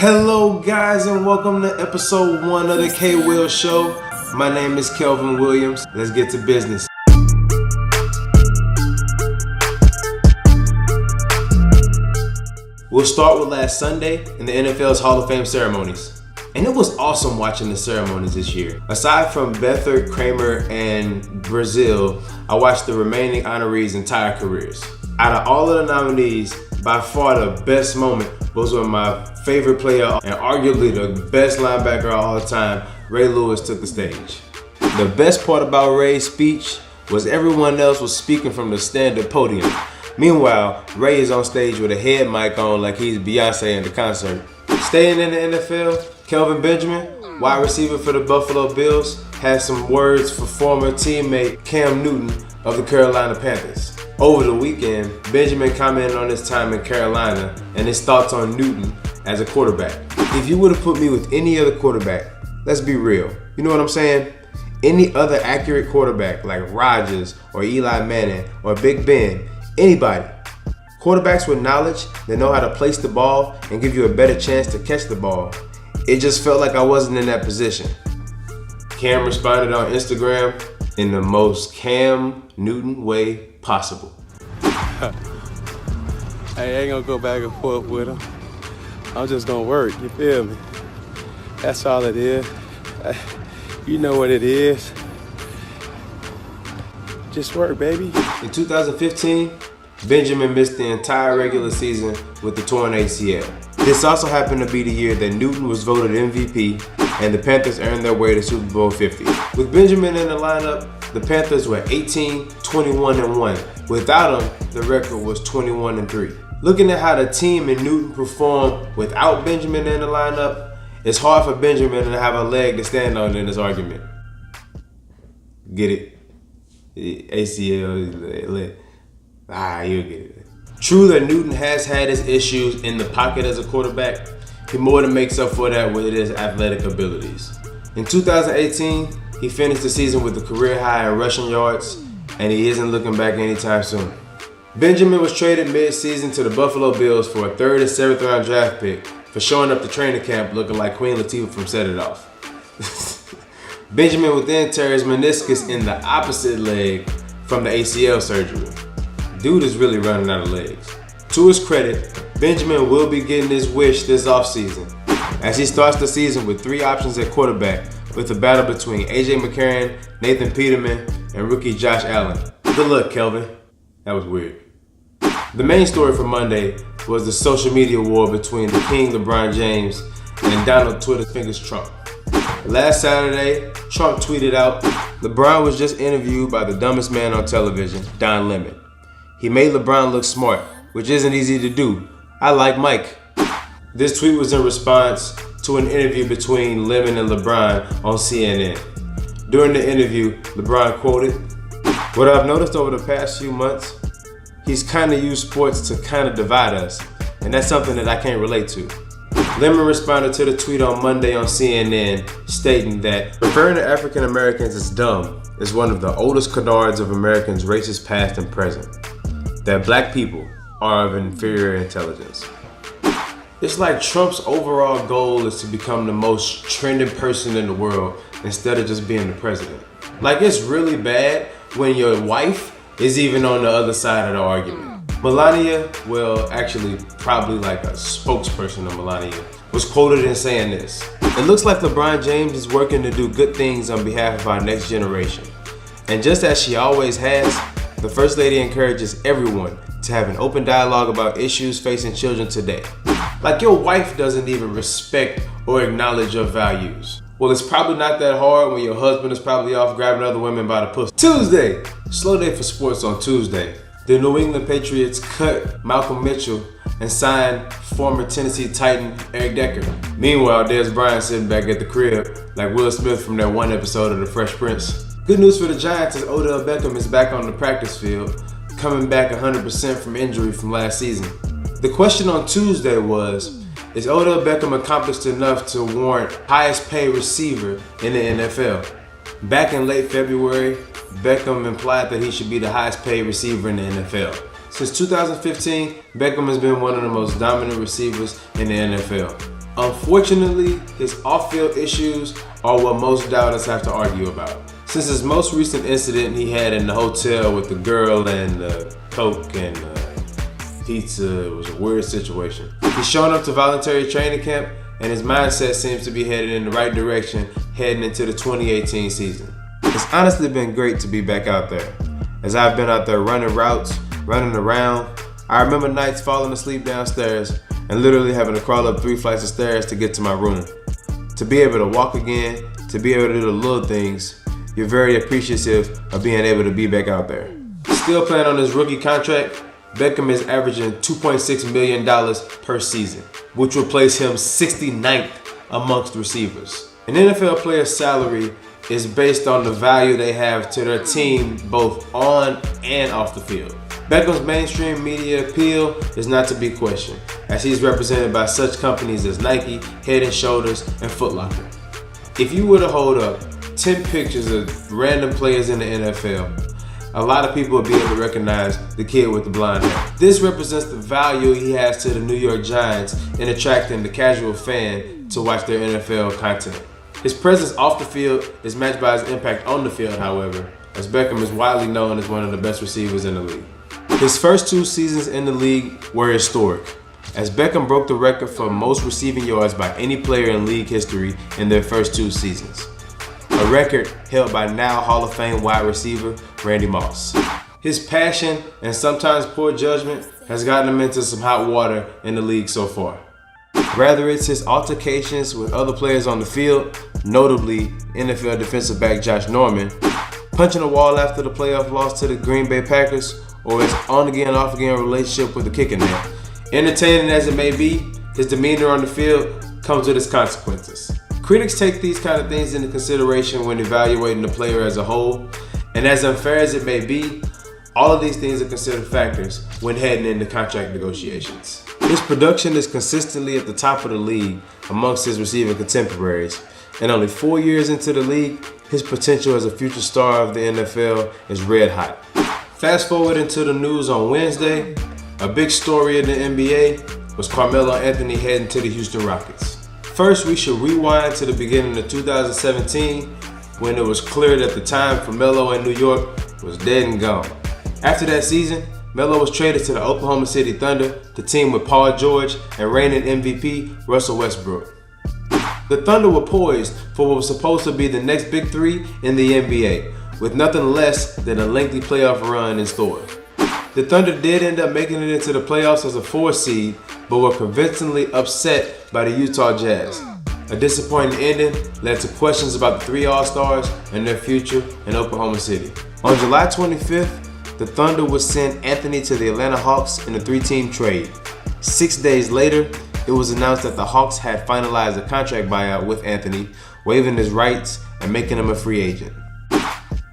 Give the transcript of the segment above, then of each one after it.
Hello guys and welcome to episode 1 of the K-Will Show. My name is Kelvin Williams. Let's get to business. We'll start with last Sunday in the NFL's Hall of Fame ceremonies. And it was awesome watching the ceremonies this year. Aside from Beathard, Kramer, and Brazil, I watched the remaining honorees' entire careers. Out of all of the nominees, by far the best moment was when my favorite player and arguably the best linebacker of all time, Ray Lewis, took the stage. The best part about Ray's speech was everyone else was speaking from the stand-up podium. Meanwhile, Ray is on stage with a head mic on like he's Beyonce in the concert. Staying in the NFL, Kelvin Benjamin, wide receiver for the Buffalo Bills, has some words for former teammate Cam Newton of the Carolina Panthers. Over the weekend, Benjamin commented on his time in Carolina and his thoughts on Newton as a quarterback. If you would have put me with any other quarterback, let's be real, you know what I'm saying? Any other accurate quarterback like Rodgers or Eli Manning or Big Ben, anybody. Quarterbacks with knowledge that know how to place the ball and give you a better chance to catch the ball. It just felt like I wasn't in that position. Cam responded on Instagram in the most Cam Newton way possible. I ain't gonna go back and forth with him. I'm just gonna work, you feel me? That's all it is. You know what it is. Just work, baby. In 2015, Benjamin missed the entire regular season with the torn ACL. This also happened to be the year that Newton was voted MVP and the Panthers earned their way to Super Bowl 50. With Benjamin in the lineup, the Panthers were 18, 21-1. Without him, the record was 21-3. Looking at how the team and Newton performed without Benjamin in the lineup, it's hard for Benjamin to have a leg to stand on in this argument. Get it? ACL, leg. You'll get it. True that Newton has had his issues in the pocket as a quarterback, he more than makes up for that with his athletic abilities. In 2018, he finished the season with a career high in rushing yards, and he isn't looking back anytime soon. Benjamin was traded mid-season to the Buffalo Bills for a 3rd and 7th round draft pick for showing up to training camp looking like Queen Latifah from Set It Off. Benjamin would then tear his meniscus in the opposite leg from the ACL surgery. Dude is really running out of legs. To his credit, Benjamin will be getting his wish this offseason as he starts the season with 3 options at quarterback with a battle between A.J. McCarron, Nathan Peterman, and rookie Josh Allen. Good luck, Kelvin. That was weird. The main story for Monday was the social media war between the King LeBron James and Donald Twitter Fingers Trump. Last Saturday, Trump tweeted out, LeBron was just interviewed by the dumbest man on television, Don Lemon. He made LeBron look smart, which isn't easy to do. I like Mike. This tweet was in response to an interview between Lemon and LeBron on CNN. During the interview, LeBron quoted, "What I've noticed over the past few months, he's kind of used sports to kind of divide us, and that's something that I can't relate to." Lemon responded to the tweet on Monday on CNN, stating that referring to African Americans as dumb is one of the oldest canards of Americans' racist past and present. That black people are of inferior intelligence. It's like Trump's overall goal is to become the most trending person in the world instead of just being the president. Like, it's really bad when your wife is even on the other side of the argument. Melania, well, actually probably like a spokesperson of Melania, was quoted in saying this: "It looks like LeBron James is working to do good things on behalf of our next generation. And just as she always has, the First Lady encourages everyone to have an open dialogue about issues facing children today." Like, your wife doesn't even respect or acknowledge your values. Well, it's probably not that hard when your husband is probably off grabbing other women by the pussy. Tuesday, slow day for sports on Tuesday. The New England Patriots cut Malcolm Mitchell and signed former Tennessee Titan Eric Decker. Meanwhile, Des Bryant sitting back at the crib like Will Smith from that one episode of The Fresh Prince. Good news for the Giants is Odell Beckham is back on the practice field, coming back 100% from injury from last season. The question on Tuesday was, is Odell Beckham accomplished enough to warrant highest paid receiver in the NFL? Back in late February, Beckham implied that he should be the highest paid receiver in the NFL. Since 2015, Beckham has been one of the most dominant receivers in the NFL. Unfortunately, his off-field issues are what most doubters have to argue about. Since his most recent incident he had in the hotel with the girl and coke and pizza, it was a weird situation. He's showing up to voluntary training camp and his mindset seems to be headed in the right direction heading into the 2018 season. It's honestly been great to be back out there. As I've been out there running routes, running around, I remember nights falling asleep downstairs and literally having to crawl up 3 flights of stairs to get to my room. To be able to walk again, to be able to do the little things, you're very appreciative of being able to be back out there. Still playing on his rookie contract, Beckham is averaging $2.6 million per season, which will place him 69th amongst receivers. An NFL player's salary is based on the value they have to their team both on and off the field. Beckham's mainstream media appeal is not to be questioned, as he's represented by such companies as Nike, Head & Shoulders, and Foot Locker. If you were to hold up 10 pictures of random players in the NFL, a lot of people would be able to recognize the kid with the blonde hair. This represents the value he has to the New York Giants in attracting the casual fan to watch their NFL content. His presence off the field is matched by his impact on the field, however, as Beckham is widely known as one of the best receivers in the league. His first 2 seasons in the league were historic, as Beckham broke the record for most receiving yards by any player in league history in their first 2 seasons. A record held by now Hall of Fame wide receiver Randy Moss. His passion and sometimes poor judgment has gotten him into some hot water in the league so far. Whether it's his altercations with other players on the field, notably NFL defensive back Josh Norman, punching a wall after the playoff loss to the Green Bay Packers, or his on-again, off-again relationship with the kicking man. Entertaining as it may be, his demeanor on the field comes with its consequences. Critics take these kind of things into consideration when evaluating the player as a whole, and as unfair as it may be, all of these things are considered factors when heading into contract negotiations. His production is consistently at the top of the league amongst his receiving contemporaries, and only 4 years into the league, his potential as a future star of the NFL is red hot. Fast forward into the news on Wednesday, a big story in the NBA was Carmelo Anthony heading to the Houston Rockets. First, we should rewind to the beginning of 2017 when it was clear that the time for Melo in New York was dead and gone. After that season, Melo was traded to the Oklahoma City Thunder to team with Paul George and reigning MVP Russell Westbrook. The Thunder were poised for what was supposed to be the next big 3 in the NBA, with nothing less than a lengthy playoff run in store. The Thunder did end up making it into the playoffs as a 4 seed, but were convincingly upset by the Utah Jazz. A disappointing ending led to questions about the 3 All-Stars and their future in Oklahoma City. On July 25th, the Thunder would send Anthony to the Atlanta Hawks in a 3-team trade. 6 days later, it was announced that the Hawks had finalized a contract buyout with Anthony, waiving his rights and making him a free agent.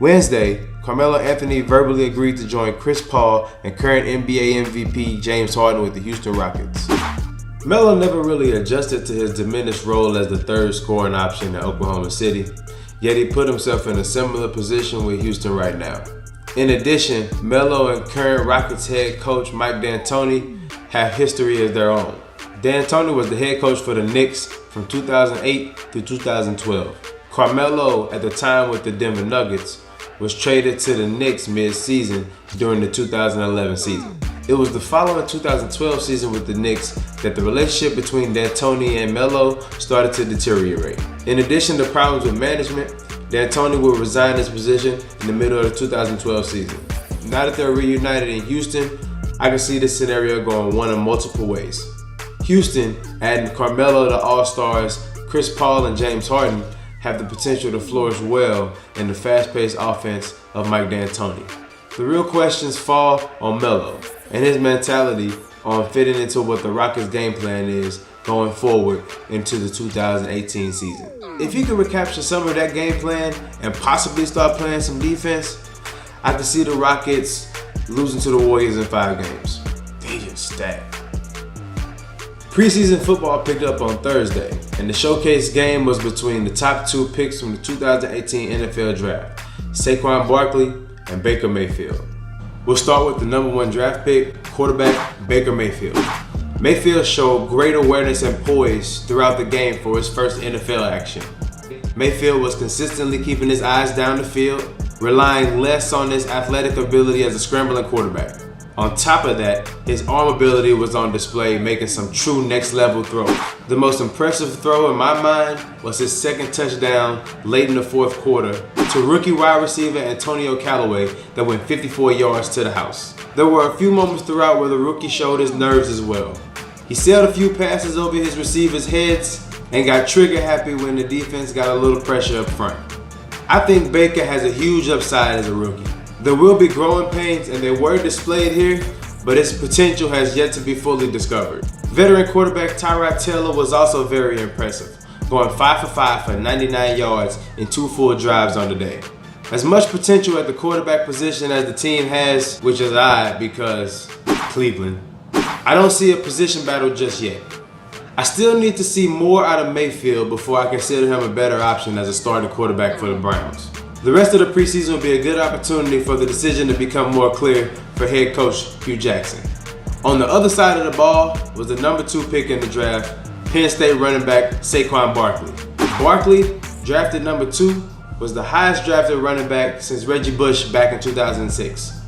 Wednesday, Carmelo Anthony verbally agreed to join Chris Paul and current NBA MVP James Harden with the Houston Rockets. Melo never really adjusted to his diminished role as the 3rd scoring option at Oklahoma City, yet he put himself in a similar position with Houston right now. In addition, Melo and current Rockets head coach Mike D'Antoni have history of their own. D'Antoni was the head coach for the Knicks from 2008 through 2012. Carmelo, at the time with the Denver Nuggets, was traded to the Knicks mid-season during the 2011 season. It was the following 2012 season with the Knicks that the relationship between D'Antoni and Melo started to deteriorate. In addition to problems with management, D'Antoni will resign his position in the middle of the 2012 season. Now that they're reunited in Houston, I can see this scenario going one of multiple ways. Houston, adding Carmelo to All-Stars Chris Paul and James Harden, have the potential to flourish well in the fast-paced offense of Mike D'Antoni. The real questions fall on Melo and his mentality on fitting into what the Rockets' game plan is going forward into the 2018 season. If he could recapture some of that game plan and possibly start playing some defense, I could see the Rockets losing to the Warriors in 5 games. They just stacked. Preseason football picked up on Thursday, and the showcase game was between the top 2 picks from the 2018 NFL Draft, Saquon Barkley and Baker Mayfield. We'll start with the number 1 draft pick, quarterback Baker Mayfield. Mayfield showed great awareness and poise throughout the game for his first NFL action. Mayfield was consistently keeping his eyes down the field, relying less on his athletic ability as a scrambling quarterback. On top of that, his arm ability was on display, making some true next-level throws. The most impressive throw in my mind was his second touchdown late in the fourth quarter to rookie wide receiver Antonio Callaway that went 54 yards to the house. There were a few moments throughout where the rookie showed his nerves as well. He sailed a few passes over his receivers' heads and got trigger happy when the defense got a little pressure up front. I think Baker has a huge upside as a rookie. There will be growing pains, and they were displayed here, but his potential has yet to be fully discovered. Veteran quarterback Tyrod Taylor was also very impressive, going 5 for 5 for 99 yards in 2 full drives on the day. As much potential at the quarterback position as the team has, which is odd because Cleveland, I don't see a position battle just yet. I still need to see more out of Mayfield before I consider him a better option as a starting quarterback for the Browns. The rest of the preseason will be a good opportunity for the decision to become more clear for head coach Hugh Jackson. On the other side of the ball was the number 2 pick in the draft, Penn State running back Saquon Barkley. Barkley, drafted number 2, was the highest drafted running back since Reggie Bush back in 2006.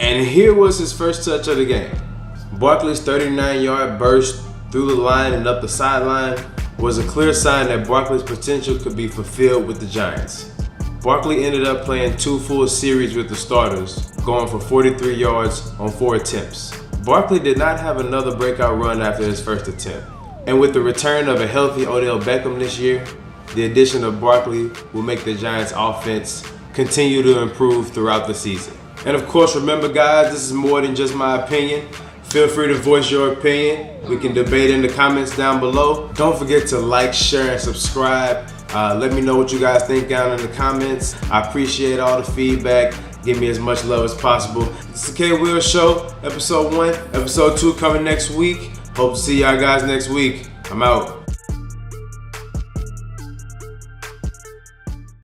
And here was his first touch of the game. Barkley's 39-yard burst through the line and up the sideline was a clear sign that Barkley's potential could be fulfilled with the Giants. Barkley ended up playing 2 full series with the starters, going for 43 yards on 4 attempts. Barkley did not have another breakout run after his first attempt. And with the return of a healthy Odell Beckham this year, the addition of Barkley will make the Giants' offense continue to improve throughout the season. And of course, remember guys, this is more than just my opinion. Feel free to voice your opinion. We can debate in the comments down below. Don't forget to like, share, and subscribe. Let me know what you guys think down in the comments. I appreciate all the feedback. Give me as much love as possible. It's the K-Will Show, episode 1. Episode 2 coming next week. Hope to see y'all guys next week. I'm out.